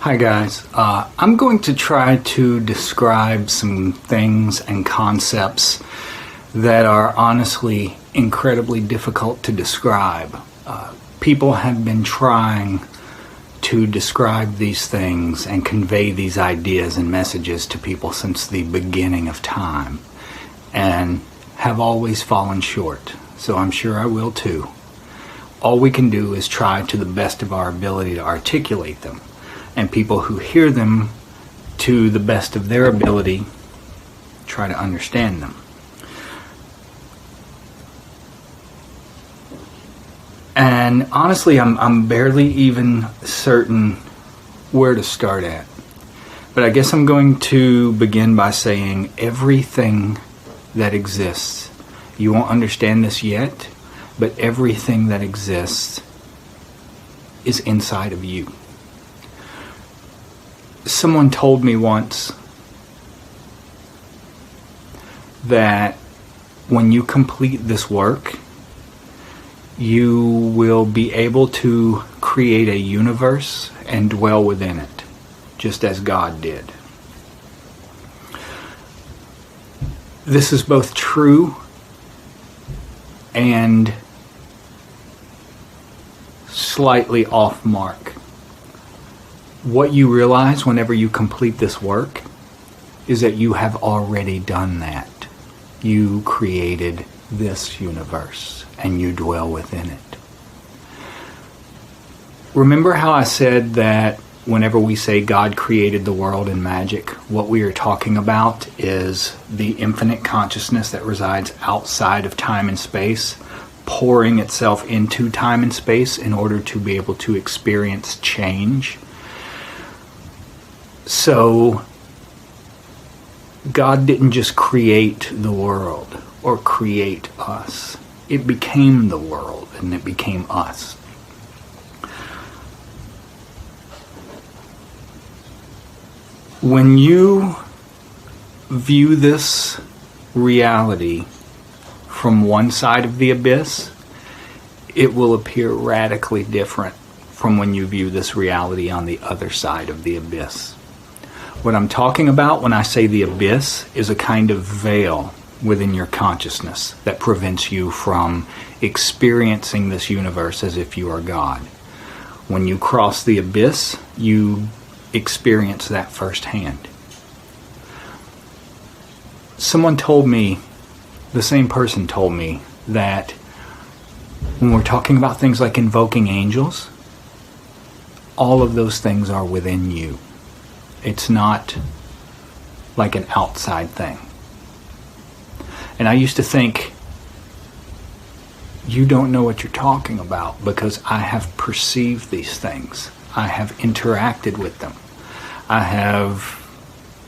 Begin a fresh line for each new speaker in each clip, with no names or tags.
Hi guys, I'm going to try to describe some things and concepts that are honestly incredibly difficult to describe. People have been trying to describe these things and convey these ideas and messages to people since the beginning of time and have always fallen short, so I'm sure I will too. All we can do is try to the best of our ability to articulate them, and people who hear them to the best of their ability try to understand them. And honestly, I'm barely even certain where to start at. But I guess I'm going to begin by saying everything that exists, you won't understand this yet, but everything that exists is inside of you. Someone told me once that when you complete this work, you will be able to create a universe and dwell within it, just as God did. This is both true and slightly off mark. What you realize whenever you complete this work is that you have already done that. You created this universe and you dwell within it. Remember how I said that whenever we say God created the world in magic, what we are talking about is the infinite consciousness that resides outside of time and space, pouring itself into time and space in order to be able to experience change. So, God didn't just create the world or create us. It became the world and it became us. When you view this reality from one side of the abyss, it will appear radically different from when you view this reality on the other side of the abyss. What I'm talking about when I say the abyss is a kind of veil within your consciousness that prevents you from experiencing this universe as if you are God. When you cross the abyss, you experience that firsthand. Someone told me, the same person told me, that when we're talking about things like invoking angels, all of those things are within you. It's not like an outside thing. And I used to think, you don't know what you're talking about because I have perceived these things. I have interacted with them. I have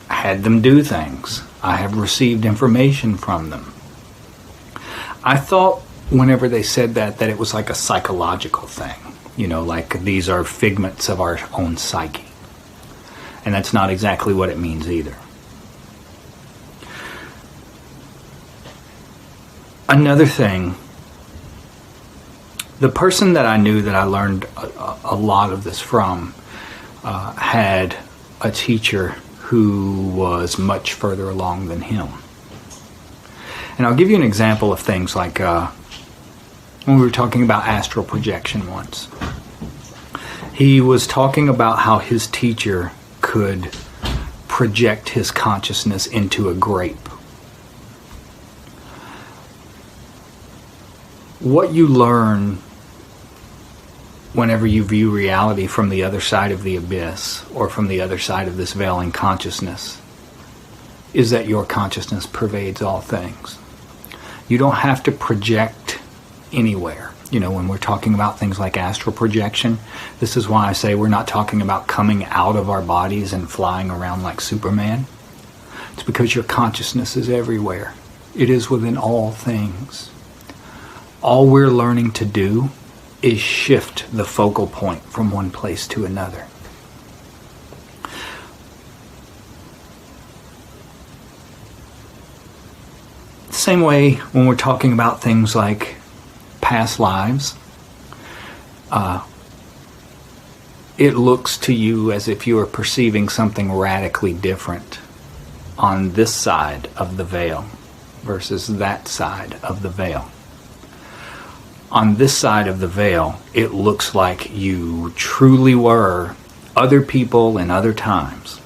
had them do things. I have received information from them. I thought whenever they said that it was like a psychological thing. You know, like these are figments of our own psyche. And that's not exactly what it means either. Another thing, the person that I knew that I learned a lot of this from had a teacher who was much further along than him. And I'll give you an example of things like when we were talking about astral projection once. He was talking about how his teacher could project his consciousness into a grape. What you learn whenever you view reality from the other side of the abyss or from the other side of this veiling consciousness is that your consciousness pervades all things. You don't have to project anywhere. You know, when we're talking about things like astral projection, this is why I say we're not talking about coming out of our bodies and flying around like Superman. It's because your consciousness is everywhere. It is within all things. All we're learning to do is shift the focal point from one place to another. Same way when we're talking about things like past lives, it looks to you as if you are perceiving something radically different on this side of the veil versus that side of the veil. On this side of the veil, it looks like you truly were other people in other times.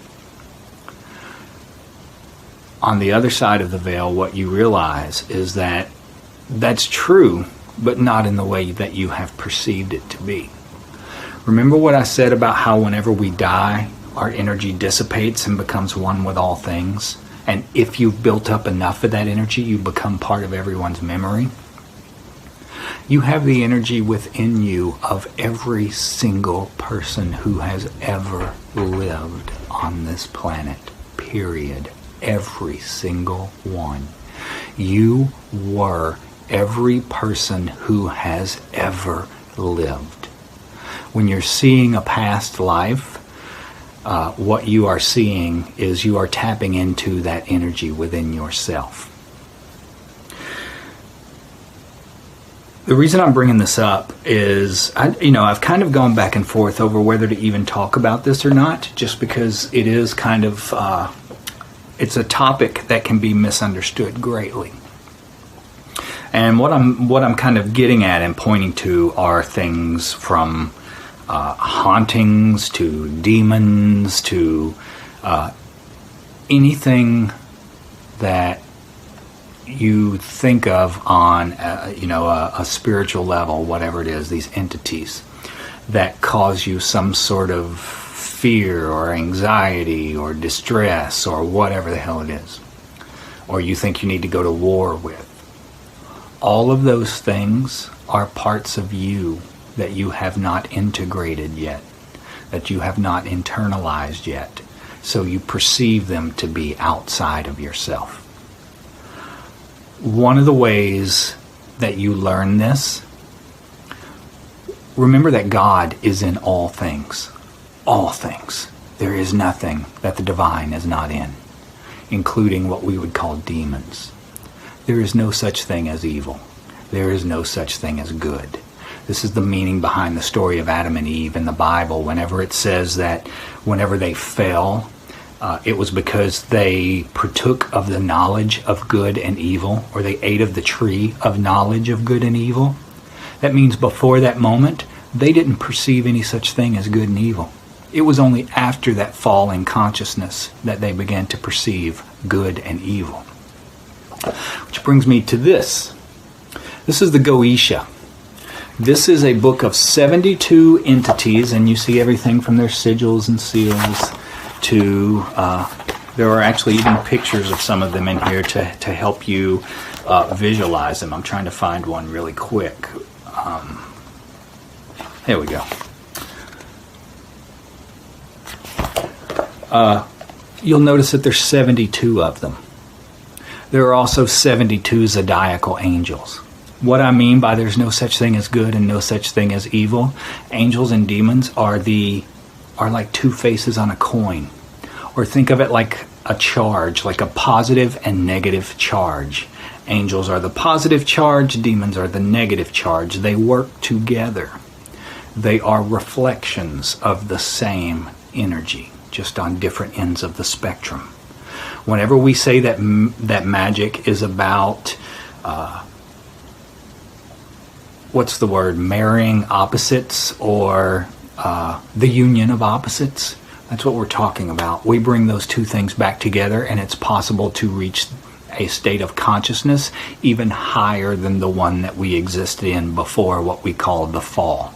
On the other side of the veil, what you realize is that that's true, but not in the way that you have perceived it to be. Remember what I said about how whenever we die, our energy dissipates and becomes one with all things? And if you've built up enough of that energy, you become part of everyone's memory. You have the energy within you of every single person who has ever lived on this planet, period. Every single one. You were every person who has ever lived. When you're seeing a past life, what you are seeing is you are tapping into that energy within yourself. The reason I'm bringing this up is, I've kind of gone back and forth over whether to even talk about this or not, just because it is kind of, it's a topic that can be misunderstood greatly. And what I'm kind of getting at and pointing to are things from hauntings to demons to anything that you think of on a spiritual level, whatever it is, these entities that cause you some sort of fear or anxiety or distress or whatever the hell it is, or you think you need to go to war with. All of those things are parts of you that you have not integrated yet, that you have not internalized yet, so you perceive them to be outside of yourself. One of the ways that you learn this, remember that God is in all things. All things. There is nothing that the divine is not in, including what we would call demons. There is no such thing as evil. There is no such thing as good. This is the meaning behind the story of Adam and Eve in the Bible. Whenever it says that whenever they fell, it was because they partook of the knowledge of good and evil, or they ate of the tree of knowledge of good and evil. That means before that moment, they didn't perceive any such thing as good and evil. It was only after that fall in consciousness that they began to perceive good and evil. Which brings me to this. This is the Goetia. This is a book of 72 entities, and you see everything from their sigils and seals to, there are actually even pictures of some of them in here to help you visualize them. I'm trying to find one really quick. Here we go. You'll notice that there's 72 of them. There are also 72 zodiacal angels. What I mean by there's no such thing as good and no such thing as evil, angels and demons are like two faces on a coin. Or think of it like a charge, like a positive and negative charge. Angels are the positive charge, demons are the negative charge. They work together. They are reflections of the same energy, just on different ends of the spectrum. Whenever we say that magic is about marrying opposites, or the union of opposites, that's what we're talking about. We bring those two things back together, and it's possible to reach a state of consciousness even higher than the one that we existed in before what we call the fall.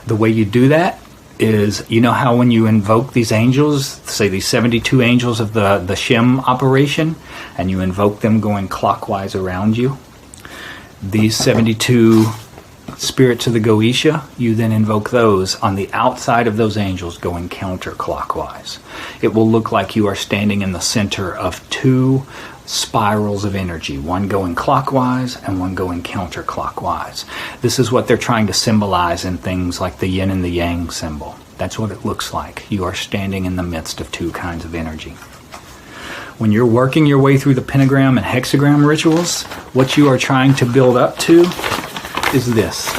The way you do that is, you know how when you invoke these angels, say these 72 angels of the Shem operation, and you invoke them going clockwise around you, these 72 spirits of the Goetia, you then invoke those on the outside of those angels going counterclockwise. It will look like you are standing in the center of two spirals of energy, one going clockwise and one going counterclockwise. This is what they're trying to symbolize in things like the yin and the yang symbol. That's what it looks like. You are standing in the midst of two kinds of energy. When you're working your way through the pentagram and hexagram rituals, what you are trying to build up to is this.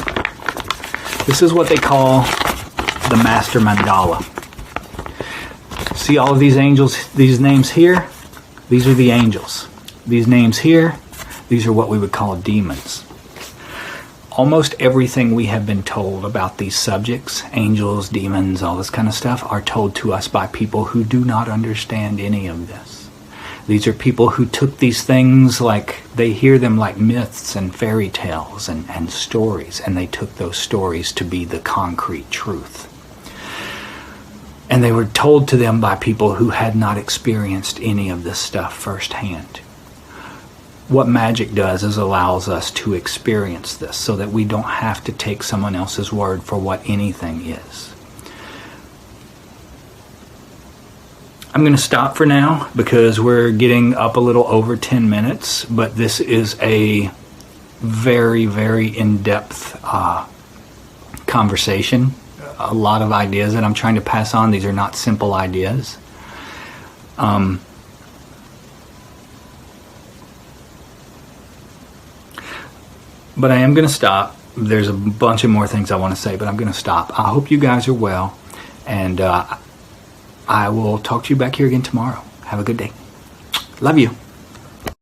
This is what they call the master mandala. See all of these angels, these names here? These are the angels. These names here, these are what we would call demons. Almost everything we have been told about these subjects, angels, demons, all this kind of stuff, are told to us by people who do not understand any of this. These are people who took these things like, they hear them like myths and fairy tales and stories, and they took those stories to be the concrete truth. And they were told to them by people who had not experienced any of this stuff firsthand. What magic does is allows us to experience this so that we don't have to take someone else's word for what anything is. I'm going to stop for now because we're getting up a little over 10 minutes, but this is a very, very in-depth conversation. A lot of ideas that I'm trying to pass on. These are not simple ideas. But I am going to stop. There's a bunch of more things I want to say, but I'm going to stop. I hope you guys are well, and I will talk to you back here again tomorrow. Have a good day. Love you.